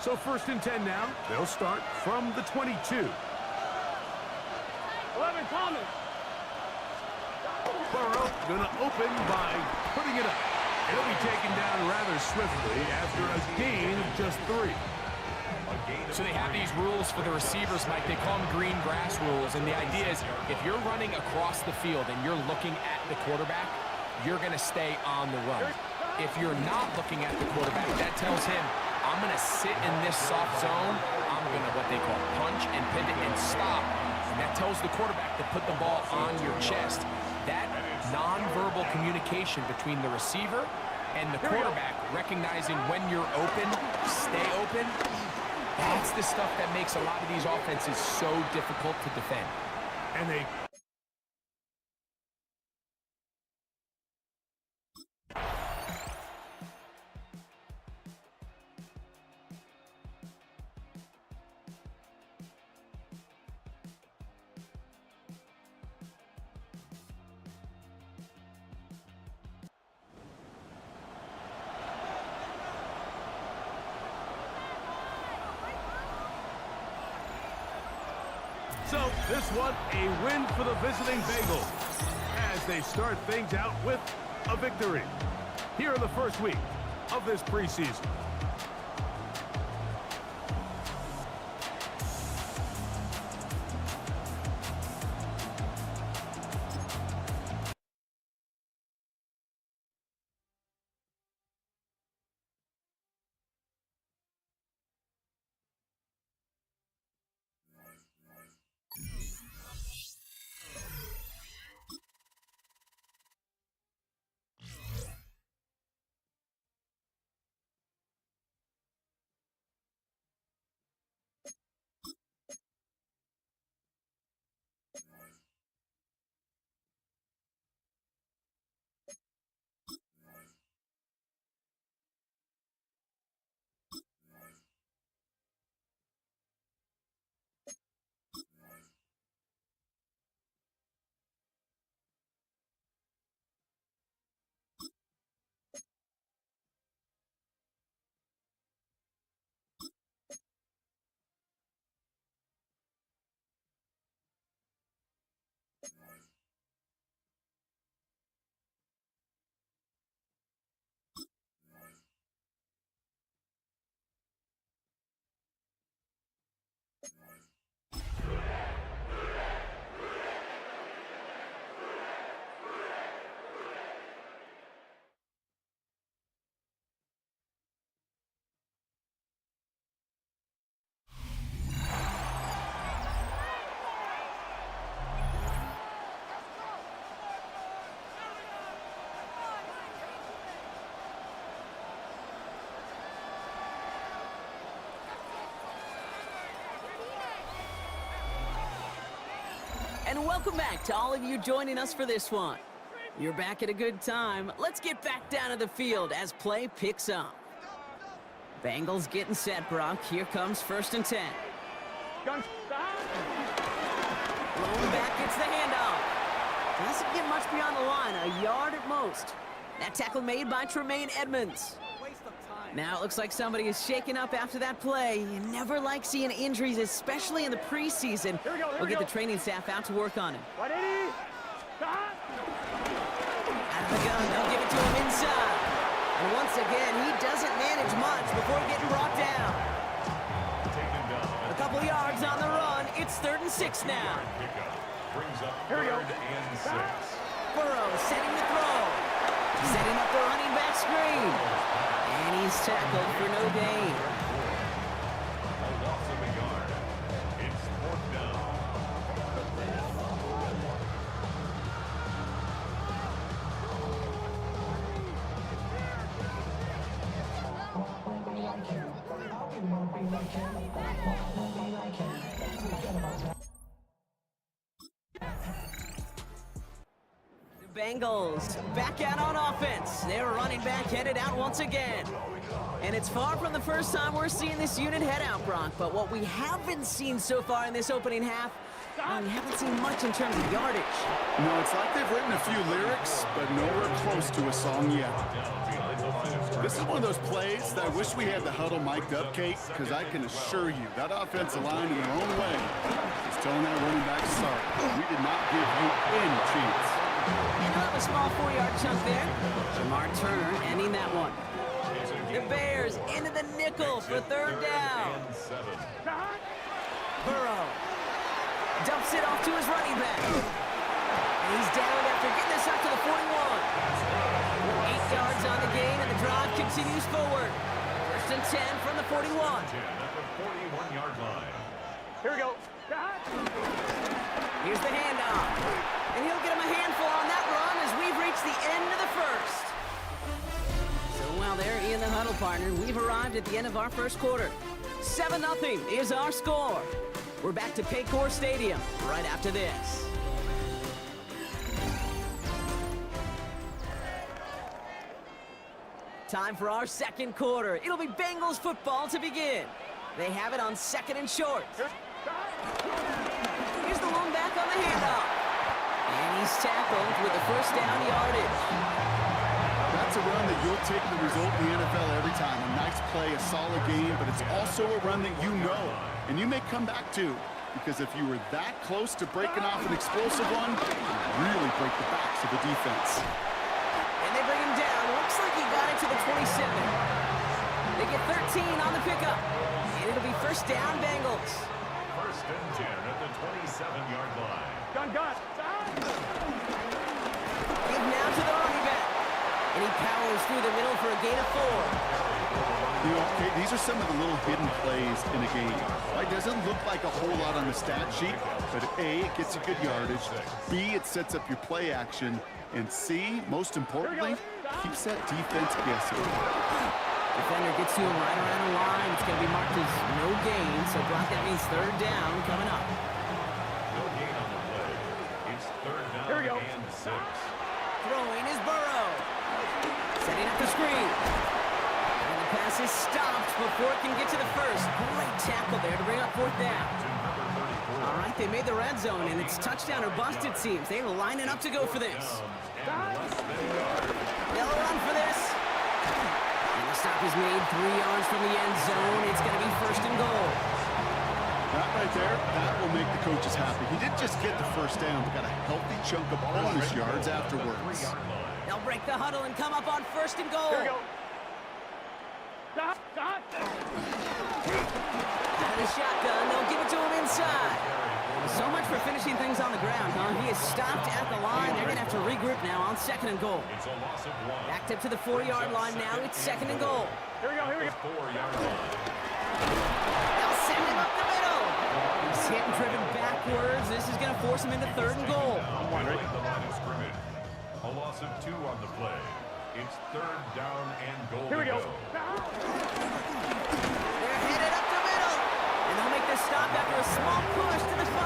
So 1st and 10 now. They'll start from the 22. 11 coming. Burrow gonna open by putting it up. It'll be taken down rather swiftly after a gain of just 3. So they have these rules for the receivers, Mike. They call them green grass rules. And the idea is if you're running across the field and you're looking at the quarterback, you're going to stay on the run. If you're not looking at the quarterback, that tells him, I'm going to sit in this soft zone. I'm going to what they call punch and pivot and stop. And that tells the quarterback to put the ball on your chest. That nonverbal communication between the receiver and the quarterback, recognizing when you're open, stay open, that's the stuff that makes a lot of these offenses so difficult to defend. And they... So, this one, a win for the visiting Bengals as they start things out with a victory here in the first week of this preseason. And welcome back to all of you joining us for this one. You're back at a good time. Let's get back down to the field as play picks up. Bengals getting set, Brock. Here comes 1st and 10. Blowing back gets the handoff. Doesn't get much beyond the line, a yard at most. That tackle made by Tremaine Edmonds. Now it looks like somebody is shaken up after that play. You never like seeing injuries, especially in the preseason. We'll get the training staff out to work on him. Out of the gun, they'll give it to him inside. And once again, he doesn't manage much before getting brought down. A couple yards on the run. It's 3rd and 6 now. Here we go. Burrow setting the throw. Setting up the running back screen. And he's tackled for no gain. A loss of a yard. It's 4th down. Bengals back out on offense. Their running back headed out once again. And it's far from the first time we're seeing this unit head out, Brock. But what we haven't seen so far in this opening half, we haven't seen much in terms of yardage. No, it's like they've written a few lyrics, but nowhere close to a song yet. This is one of those plays that I wish we had the huddle mic'd up, Kate, because I can assure you that offensive line in their own way is telling that running back, sorry, we did not give you any chance. And up a small 4-yard chunk there. Jamar Turner ending that one. The Bears into the nickel for 3rd down. Burrow dumps it off to his running back. And he's down after getting this up to the 41. 8 yards on the gain, and the drive continues forward. 1st and 10 from the 41. 10 at the 41-yard line. Here we go. Here's the handoff. And he'll get him a handful on that run as we've reached the end of the first. So while they're in the huddle, partner, we've arrived at the end of our first quarter. 7-0 is our score. We're back to Paycor Stadium right after this. Time for our second quarter. It'll be Bengals football to begin. They have it on 2nd and short. Here's the lone back on the handoff. And he's tackled with the 1st down yardage. That's a run that you'll take the result in the NFL every time. A nice play, a solid game, but it's also a run that you know, and you may come back to, because if you were that close to breaking off an explosive one, it would really break the backs of the defense. And they bring him down. Looks like he got it to the 27. They get 13 on the pickup. And it'll be 1st down, Bengals. 1st and 10 at the 27-yard line. Gun. Give now to the running back. And he powers through the middle for a gain of 4. You know, Kate, these are some of the little hidden plays in a game. It doesn't look like a whole lot on the stat sheet, but A, it gets you good yardage, B, it sets up your play action, and C, most importantly, keeps that defense guessing. Defender gets to him right around the line. It's going to be marked as no gain, so Brock, that means 3rd down coming up. No gain on the play. It's 3rd down Here we go. and 6. Throwing is Burrow. Setting up the screen. And the pass is stopped before it can get to the 1st. Great tackle there to bring up 4th down. All right, they made the red zone, and it's touchdown or bust, it seems. They were lining up to go for this. They'll run for this. And the stop is made 3 yards from the end zone. It's going to be 1st and goal. That right there, that will make the coaches happy. He didn't just get the 1st down, but got a healthy chunk of bonus yards afterwards. They'll break the huddle and come up on 1st and goal. Here we go. Stop. Out of the shotgun, they'll give it to him inside. So much for finishing things on the ground, huh? He is stopped at the line. They're going to have to regroup now on 2nd and goal. It's a loss of 1. Backed up to the 4-yard line now. It's 2nd and goal. Here we go. 4-yard line. They'll send him up the middle. He's hit and driven backwards. This is going to force him into 3rd and goal. Behind the line of scrimmage. A loss of 2 on the play. It's 3rd down and goal. Here we go. They're headed up the middle. And they'll make the stop after a small push to the 5.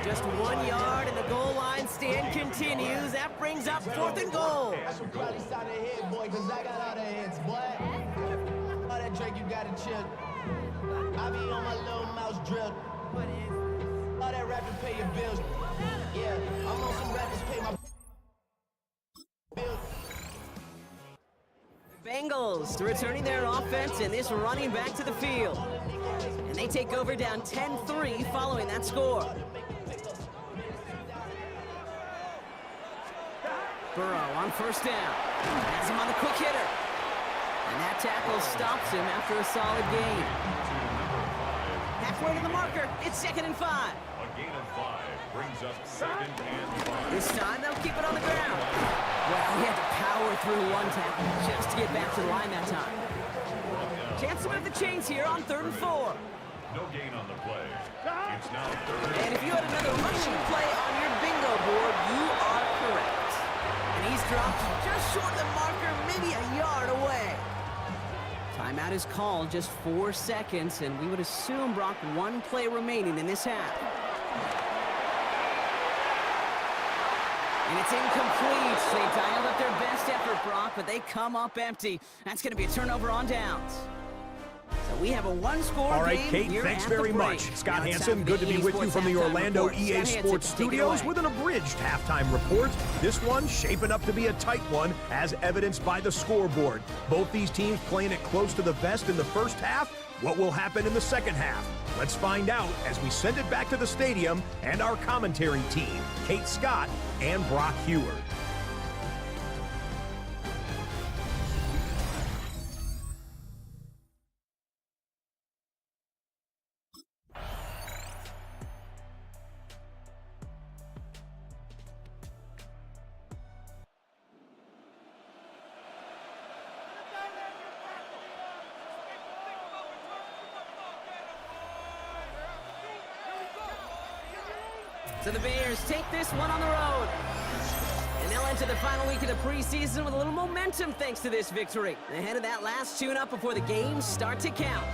Just 1 yard, and the goal line stand continues. That brings up 4th and goal. I should probably sign a hit, boy, because I got all the hits, boy. All that Drake, you got to chill. I be on my little mouse drill. All that rapping, pay your bills. Yeah, I'm on some rappers, pay my bills. Bengals returning their offense and this running back to the field. And they take over down 10-3 following that score. Burrow on 1st down. Has him on the quick hitter. And that tackle stops him after a solid gain. Halfway to the marker. It's 2nd and 5. A gain of 5 brings up 2nd and 5. This time they'll keep it on the ground. Well, he had to power through one tackle just to get back to the line that time. Chance to move the chains here on 3rd and 4. No gain on the play. It's now 3rd. And if you had another rushing play on your bingo board, you are correct. And he's dropped just short of the marker, maybe a yard away. Timeout is called, just 4 seconds, and we would assume, Brock, 1 play remaining in this half. And it's incomplete. They dialed up their best effort, Brock, but they come up empty. That's going to be a turnover on downs. So we have a 1-score All right, game Kate, here thanks at the very break. much. Scott Now it's Hansen, time for good the to be EA with you Sports from the halftime Orlando report. EA Scott Hansen, Sports take it Studios away. with an abridged halftime report. This one shaping up to be a tight one, as evidenced by the scoreboard. Both these teams playing it close to the vest in the first half. What will happen in the second half? Let's find out as we send it back to the stadium and our commentary team, Kate Scott and Brock Heward. So the Bears take this one on the road. And they'll enter the final week of the preseason with a little momentum thanks to this victory. Ahead of that last tune-up before the games start to count.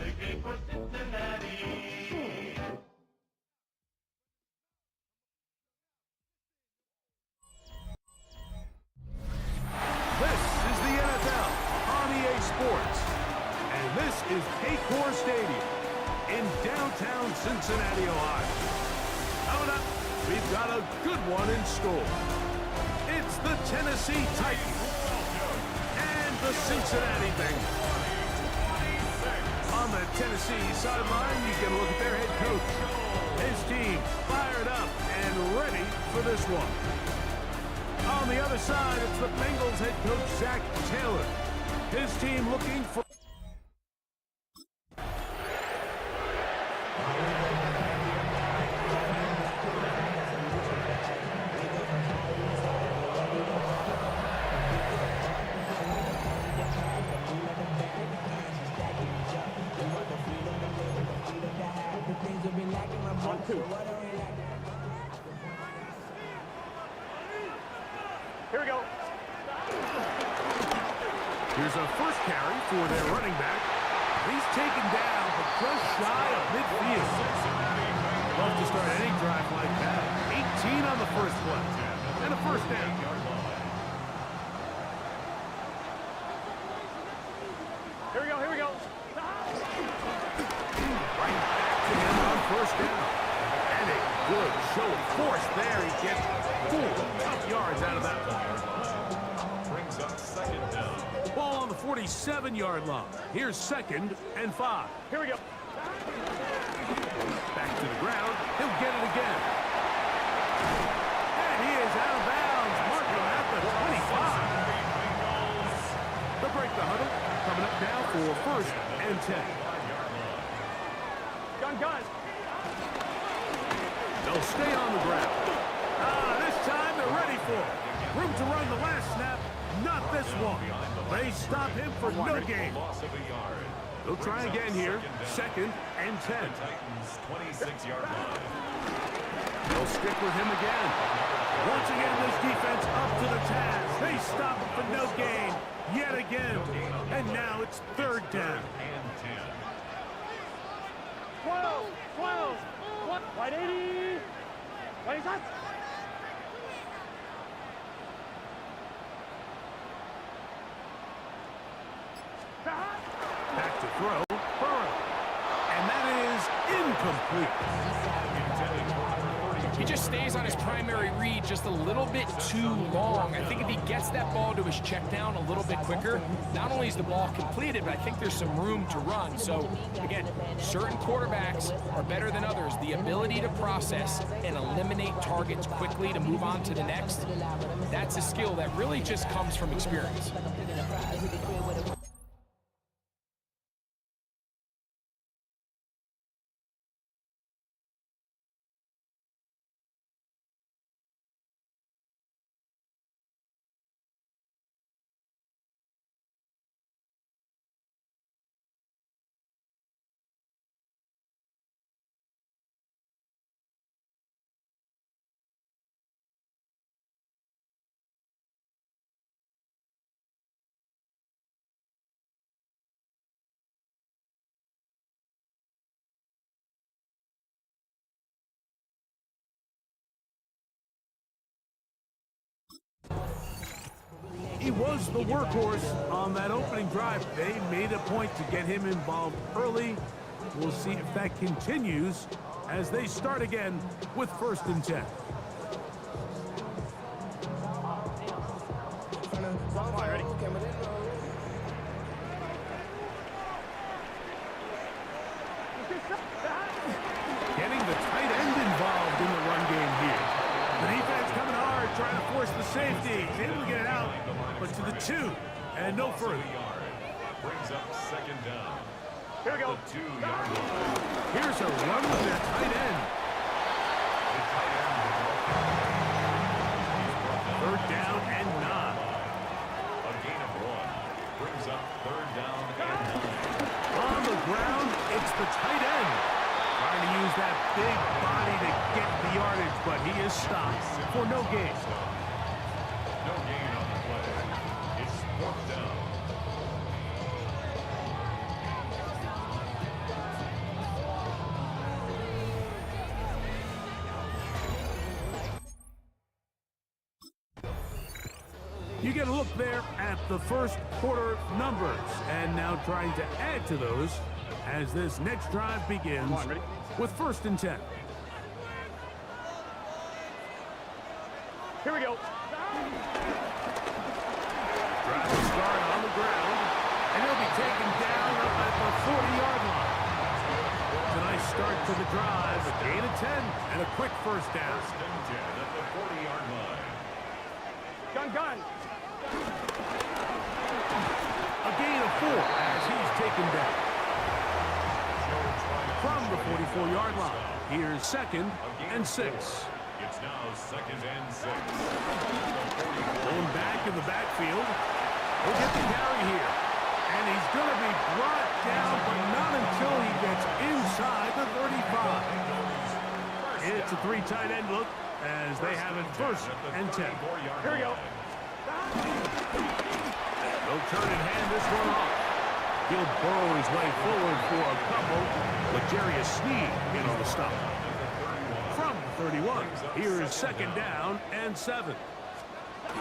This is the NFL on EA Sports. And this is Paycor Stadium in downtown Cincinnati, Ohio. Coming up, we've got a good one in store. It's the Tennessee Titans and the Cincinnati Bengals. On the Tennessee sideline, you get a look at their head coach. His team fired up and ready for this one. On the other side, it's the Bengals head coach, Zach Taylor. His team looking for... Here we go. Here's a first carry for their running back. He's taken down, but just shy of midfield. Love to start any drive like that. 18 on the first play. And a first down. Here we go. Here we go. Right back to him on first down. And a good show of force there. He gets 4 tough yards out of that one. Brings up second down. Ball on the 47-yard line. Here's 2nd and 5. Here we go. Back to the ground. He'll get it again. And he is out of bounds. Marking at the 25. They'll break the huddle. Coming up now for 1st and 10. Gun. They'll stay on the ground. This time they're ready for it. Room to run the last snap. Not this one. They stop him for no gain. Loss of a yard. They'll try again here. 2nd and 10. Titans 26-yard line. They'll stick with him again. Once again, this defense up to the task. They stop him for no gain yet again. And now it's 3rd down. And 10. 12. Wide 80. 20 shots. Back to throw. Burrow. And that is incomplete. He just stays on his primary read just a little bit too long. I think if he gets that ball to his check down a little bit quicker, not only is the ball completed, but I think there's some room to run. So, again, certain quarterbacks are better than others. The ability to process and eliminate targets quickly to move on to the next, that's a skill that really just comes from experience. He was the workhorse on that opening drive. They made a point to get him involved early. We'll see if that continues as they start again with 1st and 10. Ready? Getting the tight end involved in the run game here. The defense coming hard, trying to force the safety. He's able to get it out, but to the 2 and no further. Brings up 2nd down. Here we go. The 2-yard line. Here's a run with their tight end. The tight end will go. 3rd down and 9. A gain of 1. Brings up 3rd down and 9. On the ground, it's the tight end. Trying to use that big body to get the yardage, but he is stopped for no gain. No gain on the play. It's 4th down. look there at the first quarter numbers, and now trying to add to those as this next drive begins with 1st and 10. Here we go. Drive to start on the ground, and he'll be taken down up at the 40-yard line. It's a nice start to the drive, a gain of 10, and a quick first down. 1st and 10 at the 40-yard line. Gun. A gain of 4 as he's taken down. From the 44-yard line, here's 2nd and 6. It's now 2nd and 6. Going back in the backfield. He'll get the carry here. And he's going to be brought down, but not until he gets inside the 35. It's a 3 tight end look as they have it 1st and 10. Here we go. They'll turn and hand this one off. He'll burrow his way forward for a couple, but Jarius Sneed in on the stop. From 31, here is 2nd down and 7. A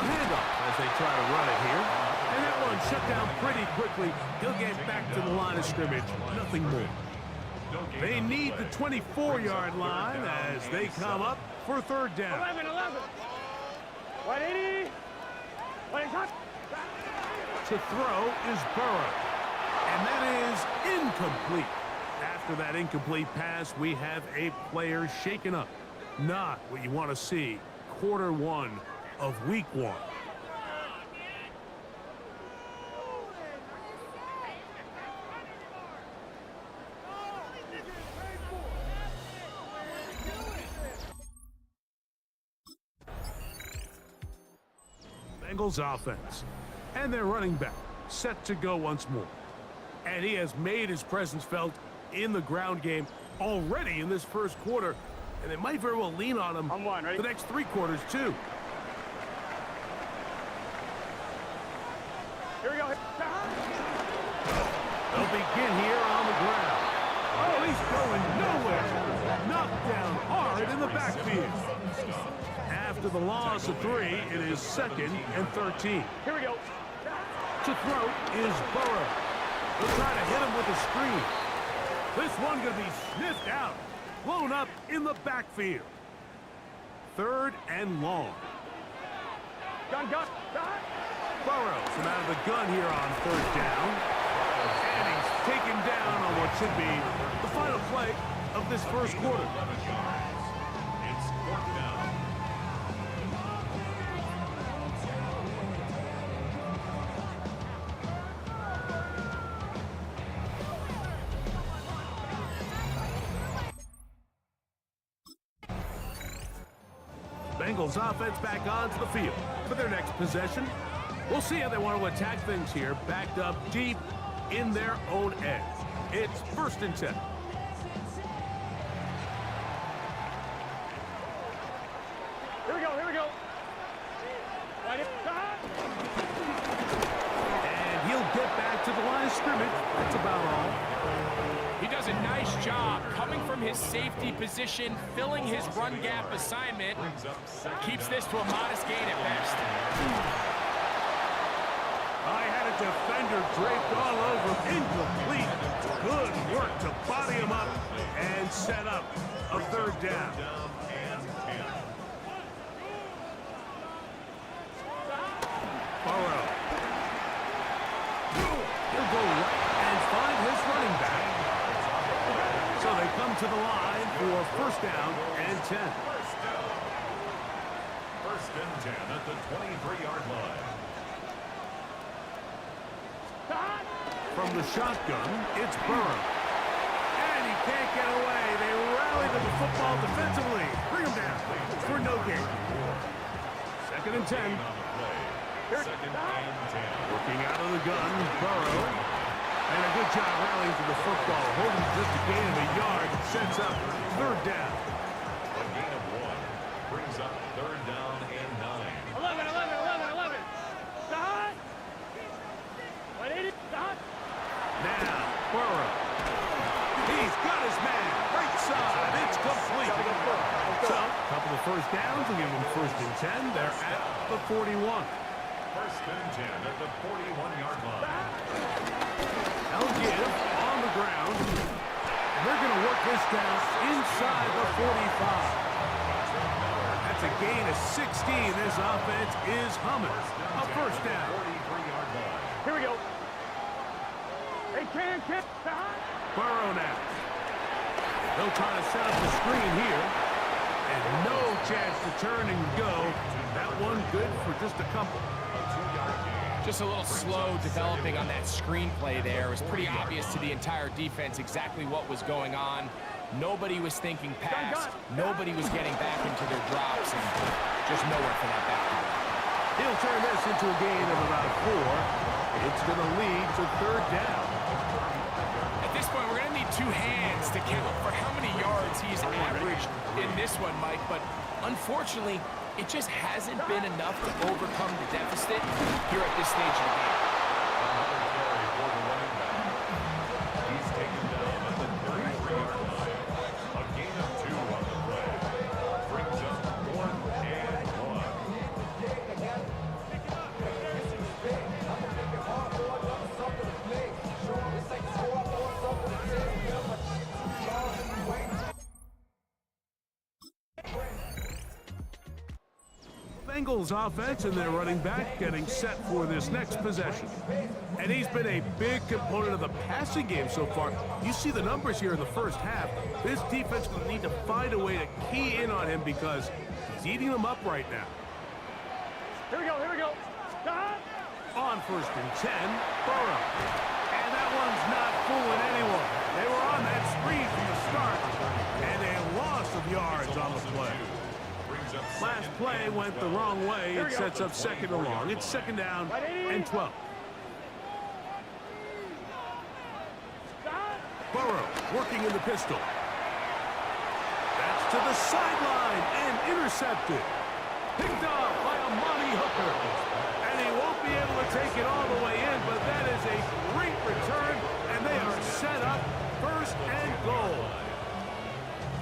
handoff as they try to run it here. And that one shut down pretty quickly. He'll get back to the line of scrimmage. Nothing more. They need the 24-yard line as they come up for 3rd down. 11. 180. 180. To throw is Burrow. And that is incomplete. After that incomplete pass, we have a player shaken up. Not what you want to see. Quarter 1 of week 1. Bengals offense. And their running back set to go once more. And he has made his presence felt in the ground game already in this 1st quarter. And they might very well lean on him the next 3 quarters, too. Here we go. They'll begin here on the ground. Oh, he's going nowhere. Knocked down hard in the backfield. After the loss of 3, it is 2nd and 13. Here we go. To throw is Burrow. They'll try to hit him with a screen. This one going to be sniffed out. Blown up in the backfield. 3rd and long. Gun. Burrows from out of the gun here on 3rd down. And he's taken down on what should be the final play of this 1st quarter. It's 4th down. Bengals offense back onto the field for their next possession. We'll see how they want to attack things here, backed up deep in their own end. It's 1st and 10. Here we go. And he'll get back to the line of scrimmage. That's about all. He does a nice job coming from his safety position, filling his run gap assignment. Keeps this to a modest gain at best. I had a defender draped all over. Incomplete. Good work to body him up and set up a 3rd down. Burrow. He'll go right and find his running back. So they come to the line for 1st down and 10. 1st and 10 at the 23-yard line. From the shotgun, it's Burrow. And he can't get away. They rally to the football defensively. Bring him down for no gain. 2nd and 10. 2nd and 10. Working out of the gun, Burrow. And a good job rallying to the football. Holding just a gain of a yard. Sets up 3rd down. A gain of 1 brings up 3rd down and 9. 11. Stop. 180. Stop. Now, Burrow. He's got his man. Right side. It's complete. So, Couple of first downs will give them 1st and 10. They're at the 41. 1st and 10 at the 41-yard line. They'll give on the ground. And they're going to work this down inside the 45. That's a gain of 16. This offense is humming. A 1st down. 43-yard line. Here we go. Hey, can. Burrow now. They'll try to set up the screen here. And no chance to turn and go. That one good for just a couple. Just a little slow developing on that screenplay there. It was pretty obvious to the entire defense exactly what was going on. Nobody was thinking pass. Nobody was getting back into their drops, and just nowhere for that back to go. He'll turn this into a gain of about 4. It's going to lead to 3rd down. At this point, we're going to need 2 hands to count for how many yards he's averaged in this one, Mike. But unfortunately, it just hasn't been enough to overcome the deficit here at this stage of the game. Another carry for the running back. He's taken down at the 33-yard line. A gain of 2 on the play. Brings up 4th and 1. Bengals offense and their running back getting set for this next possession. And he's been a big component of the passing game so far. You see the numbers here in the first half. This defense will need to find a way to key in on him because he's eating them up right now. Here we go. On 1st and 10, Burrow. And that one's not fooling anyone. They were on that spree from the start. And a loss of yards on the play. Last play went the wrong way. It sets up 2nd and long. It's 2nd down and 12. Burrow working in the pistol. That's to the sideline and intercepted. Picked off by Amani Hooker. And he won't be able to take it all the way in, but that is a great return, and they are set up 1st and goal.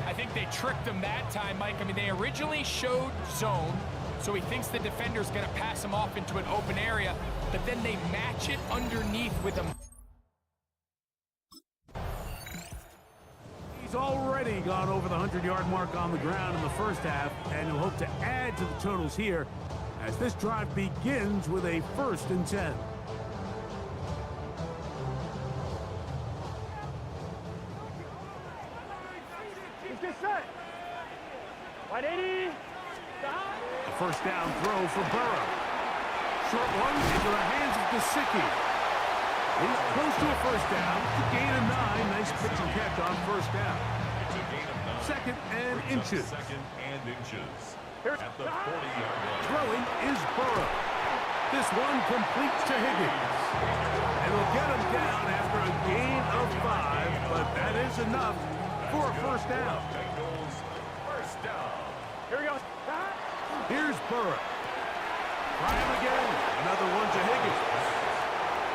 I think they tricked him that time, Mike. I mean, they originally showed zone, so he thinks the defender's going to pass him off into an open area, but then they match it underneath with him. He's already gone over the 100-yard mark on the ground in the first half, and he'll hope to add to the totals here as this drive begins with a 1st and 10. A 1st down throw for Burrow. Short one into the hands of Gesicki. He's close to a 1st down. Gain of 9. Nice pitch and catch on 1st down. It's a gain of 9. 2nd and inches. 2nd and inches. At the 40-yard line. Throwing is Burrow. This one completes to Higgins. And will get him down after a gain of 5, but that is enough for a 1st down. Bengals 1st down. Here we go. Here's Burrow. Try him again. Another one to Higgins.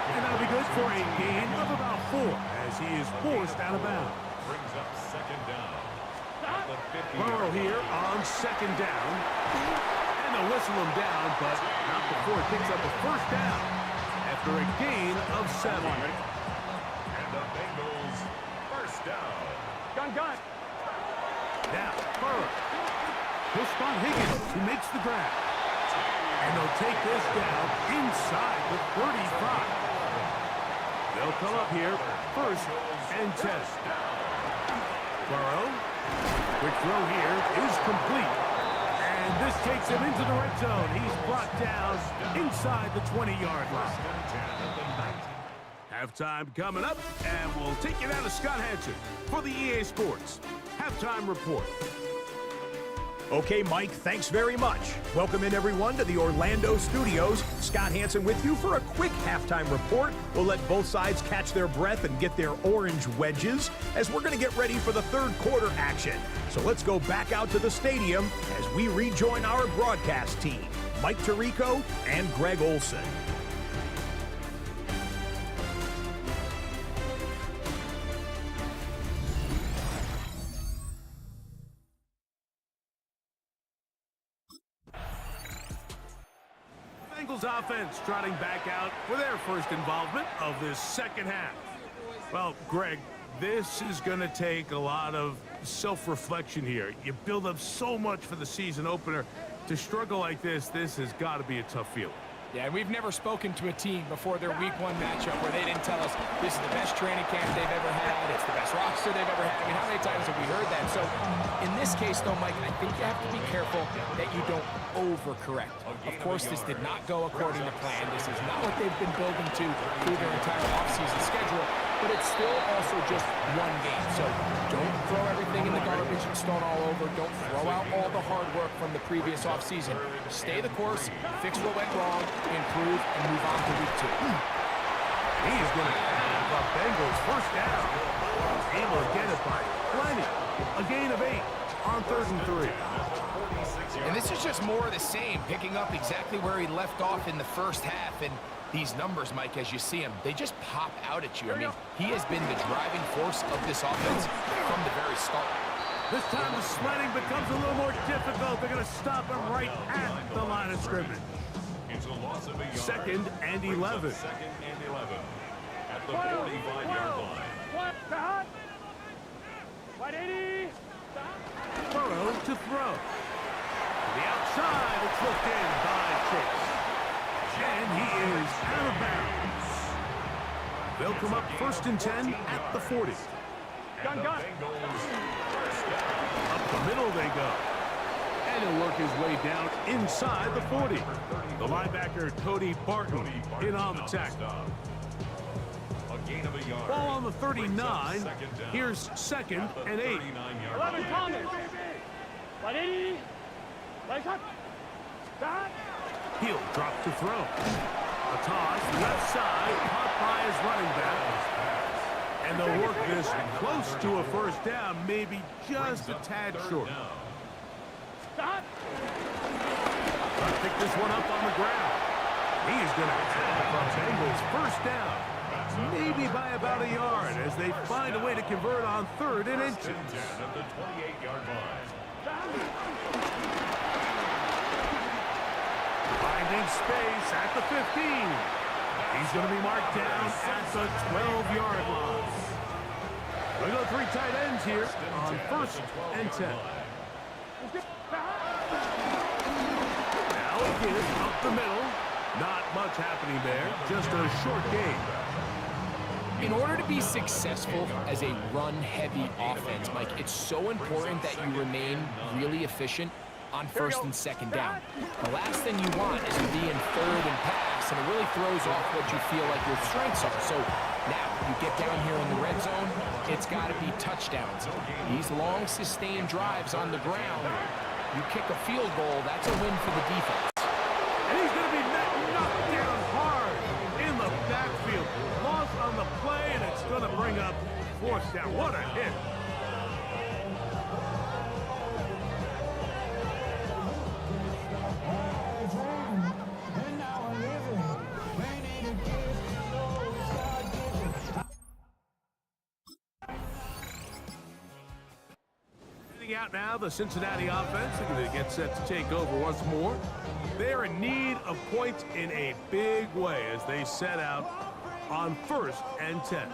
And that'll be good for a gain of about 4 as he is forced out of bounds. Brings up 2nd down. At the 50-yard Burrow line. here on 2nd down. And they'll whistle him down, but not before it picks up a 1st down after a gain of 7. And the Bengals 1st down. Gun. Now, Burrow. He'll spot Higgins, who makes the grab. And they'll take this down inside the 35. They'll come up here 1st and 10. Burrow. Quick throw here is complete. And this takes him into the red zone. He's brought down inside the 20-yard line. Halftime coming up, and we'll take you down to Scott Hansen for the EA Sports Halftime Report. Okay, Mike, thanks very much. Welcome in, everyone, to the Orlando studios. Scott Hansen with you for a quick halftime report. We'll let both sides catch their breath and get their orange wedges as we're going to get ready for the 3rd quarter action. So let's go back out to the stadium as we rejoin our broadcast team, Mike Tirico and Greg Olson. offense trotting back out for their first involvement of this second half. Well, Greg, this is going to take a lot of self-reflection here. You build up so much for the season opener. To struggle like this has got to be a tough feeling. Yeah, we've never spoken to a team before their week 1 matchup where they didn't tell us this is the best training camp they've ever had, it's the best roster they've ever had. I mean, how many times have we heard that? So in this case, though, Mike, I think you have to be careful that you don't overcorrect. Of course, this did not go according to plan. This is not what they've been building to through their entire offseason schedule, but it's still also just one game. So don't throw everything in the garbage and start all over. Don't throw out all the hard work from the previous offseason. Stay the course, fix what went wrong, improve, and move on to week 2. He's going to have the Bengals first down. Able to get it by plenty. A gain of 8 on 3rd and 3. And this is just more of the same, picking up exactly where he left off in the first half. And these numbers, Mike, as you see him, they just pop out at you. I mean, he has been the driving force of this offense from the very start. This time the sledding becomes a little more difficult. They're going to stop him right at the line of scrimmage. It's a loss of a yard. 2nd and 11. 2nd and 11 at the 45-yard line. What? Stop. 180. Burrow to throw. To the outside, it's looked in by Chase. And he is out of bounds. They'll come up 1st and 10 at the 40. Gun. Up the middle they go. And he'll work his way down inside the 40. The linebacker, Cody Barton, in on the tackle. A gain of a yard. Ball on the 39. Here's 2nd and 8. 11 Thomas. 180. Right shot. Stop. He'll drop to throw. A toss, left side, caught by his running back. And they'll work this close to a first down, maybe just a tad short. Stop. Trying to pick this one up on the ground. He's going to have the Bengals first down. Maybe by about a yard as they find a way to convert on 3rd and inches. At the 28-yard line. Finding space at the 15. He's going to be marked down at the 12-yard line. We go 3 tight ends here on 1st and 10. Now again, up the middle. Not much happening there. Just a short game. In order to be successful as a run-heavy offense, Mike, it's so important that you remain really efficient on 1st and 2nd down. The last thing you want is to be in 3rd and pass, and it really throws off what you feel like your strengths are. So now you get down here in the red zone, it's got to be touchdowns. These long, sustained drives on the ground, you kick a field goal, that's a win for the defense. And he's going to be knocked down hard in the backfield. Loss on the play, and it's going to bring up 4th down. What a hit. Out now, the Cincinnati offense are going to get set to take over once more. They're in need of points in a big way as they set out on 1st and 10.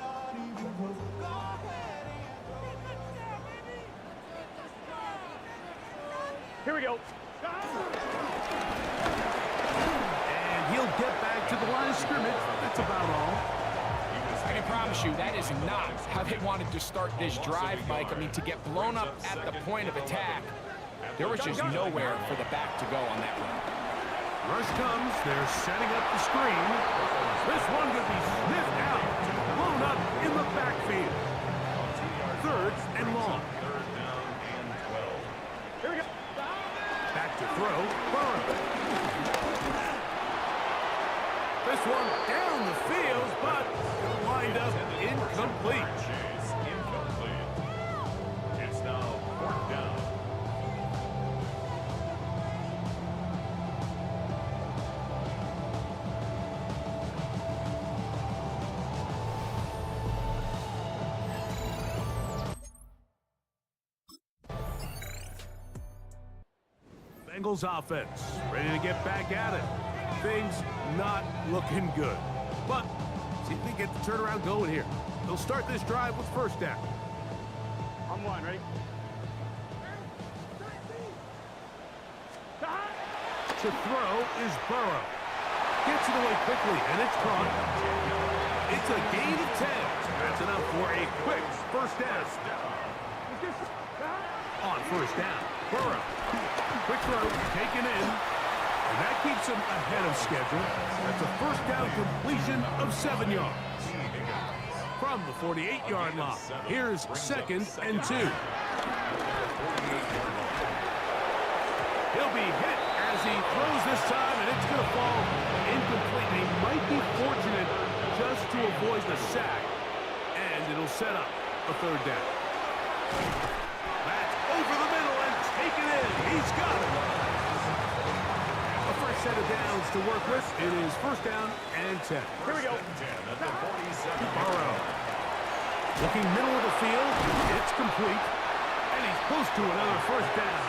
Here we go. And he'll get back to the line of scrimmage. That's about all. I can promise you that is not how they wanted to start this drive, Mike. I mean, to get blown up at the point of attack, there was just nowhere for the back to go on that run. Rush comes. They're setting up the screen. This one could be sniffed out. Blown up in the backfield. 3rd and long. Here we go. Back to throw. Burrow. This one down the field, but lined up incomplete. Incomplete. It's now 4th down. Bengals offense ready to get back at it. Things not looking good. But see if we can get the turnaround going here. They'll start this drive with first down. On one, ready? To throw is Burrow. Gets it away quickly, and it's caught. It's a gain of 10. That's enough for a quick first down. On first down, Burrow. Quick throw, taken in. And that keeps him ahead of schedule. That's a first down completion of 7 yards. From the 48-yard line, here's 2nd and 2. He'll be hit as he throws this time, and it's going to fall incomplete. He might be fortunate just to avoid the sack, and it'll set up a 3rd down. That's over the middle and taken in. He's got it. A fresh set of downs to work with. It is first down and 10. Here we go. Burrow. Looking middle of the field. It's complete. And he's close to another first down.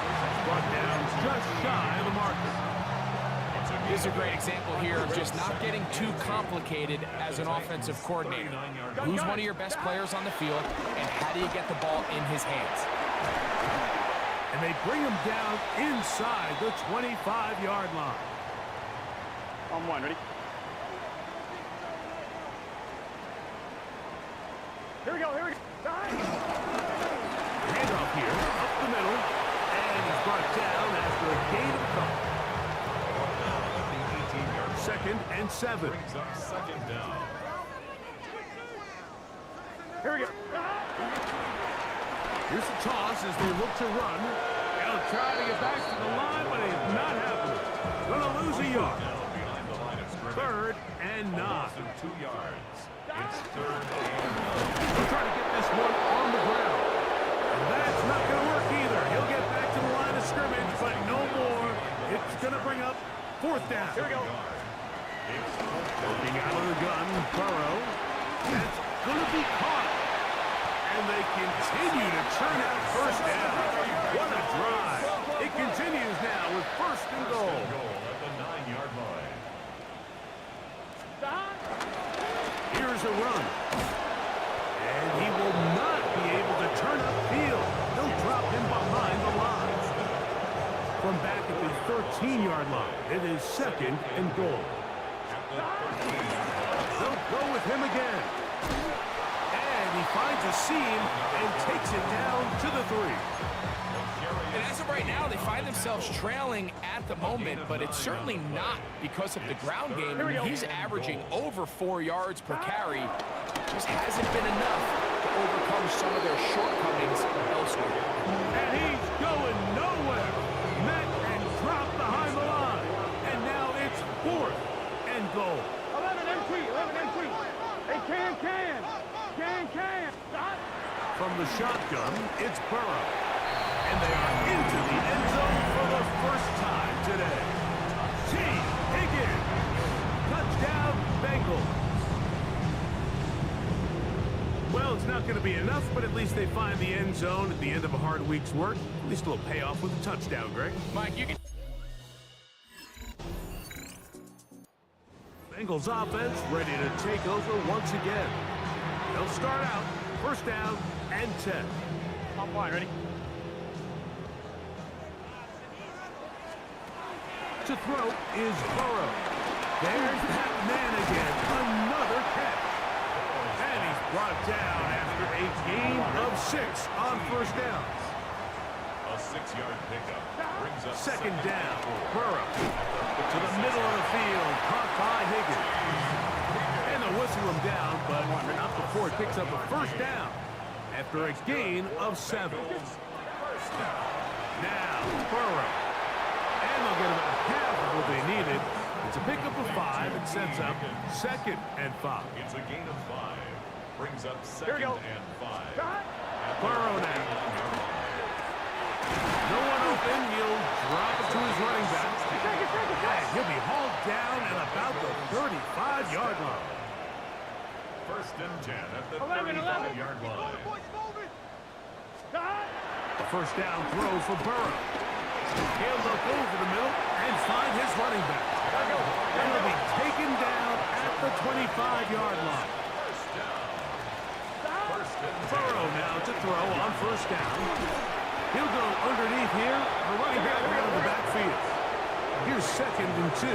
Brought down just shy of the marker. This is a great example here of just not getting too complicated as an offensive coordinator. Who's one of your best players on the field, and how do you get the ball in his hands? And they bring him down inside the 25-yard line. On one, ready? Here we go, here we go. Handoff here, up the middle, and he's brought down after a gain of couple. 2nd and 7. Brings up 2nd down. Here we go. Here's the toss as they look to run. They'll try to get back to the line, but it's not happening. Gonna lose a yard. Behind the line of scrimmage. 3rd and 9. Loss of 2 yards. It's 3rd and 9. He'll try to get this one on the ground. And that's not gonna work either. He'll get back to the line of scrimmage, but no more. It's gonna bring up 4th down. Here we go. Looking out of the gun, Burrow. That's gonna be caught. And they continue to churn out first down. What a drive. It continues now with 1st and goal. At the 9-yard line. Here's a run. And he will not be able to turn upfield. They'll drop him behind the line. From back at the 13-yard line, it is 2nd and goal. They'll go with him again. And he finds a seam and takes it down to the 3. And as of right now, they find themselves trailing at the moment, but it's certainly not because of the ground game. I mean, he's averaging over 4 yards per carry. Just hasn't been enough to overcome some of their shortcomings elsewhere. And he's going nowhere. Met and dropped behind the line. And now it's 4th and goal. 11 MT. Hey, can. From the shotgun, it's Burrow. And they are into the end zone for the first time today. T. Higgins. Touchdown, Bengals. Well, it's not going to be enough, but at least they find the end zone at the end of a hard week's work. At least a little payoff with a touchdown, Greg. Mike, you can... Bengals offense ready to take over once again. They'll start out first down and 10. On one, ready? To throw is Burrow. There's that man again. Another catch. And he's brought down after a gain of 6 on first down. A 6-yard pickup brings up 2nd down. Burrow to the middle of the field. Caught by Higgins. And they'll whistle him down, but not before it picks up a first down after a gain of 7. Now, Burrow. And they'll get about half of what they needed. It's a pickup of 5 and sets up 2nd and 5. It's a gain of 5. Brings up Here we 2nd go. and 5. Burrow now. No one open. He'll drop it to his running back. And he'll be hauled down at about the 35-yard line. 1st and 10 at the 11. 35-yard line. A first down throw for Burrow. He'll look over the middle and find his running back. And he'll be taken down at the 25-yard line. Burrow now to throw on first down. He'll go underneath here. The running back out of the backfield. Here's 2nd and 2. 8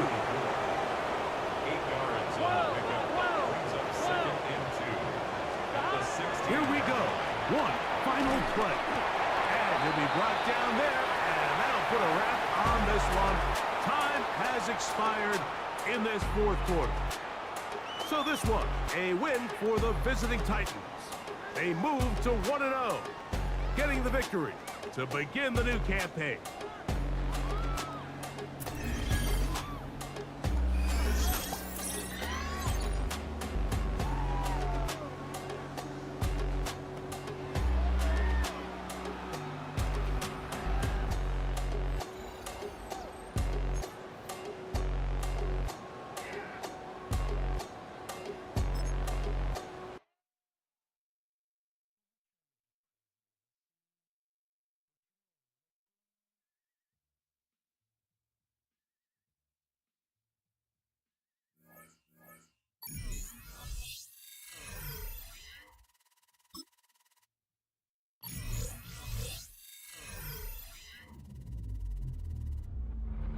yards on the pickup. Brings up 2nd and 2. At the 16. Here we go. One final play. And he'll be brought down there. And that'll put a wrap on this one. Time has expired in this 4th quarter. So this one, a win for the visiting Titans. They move to 1-0, getting the victory to begin the new campaign.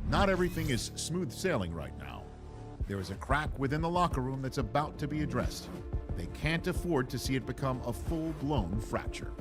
Not everything is smooth sailing right now. There is a crack within the locker room that's about to be addressed. They can't afford to see it become a full-blown fracture.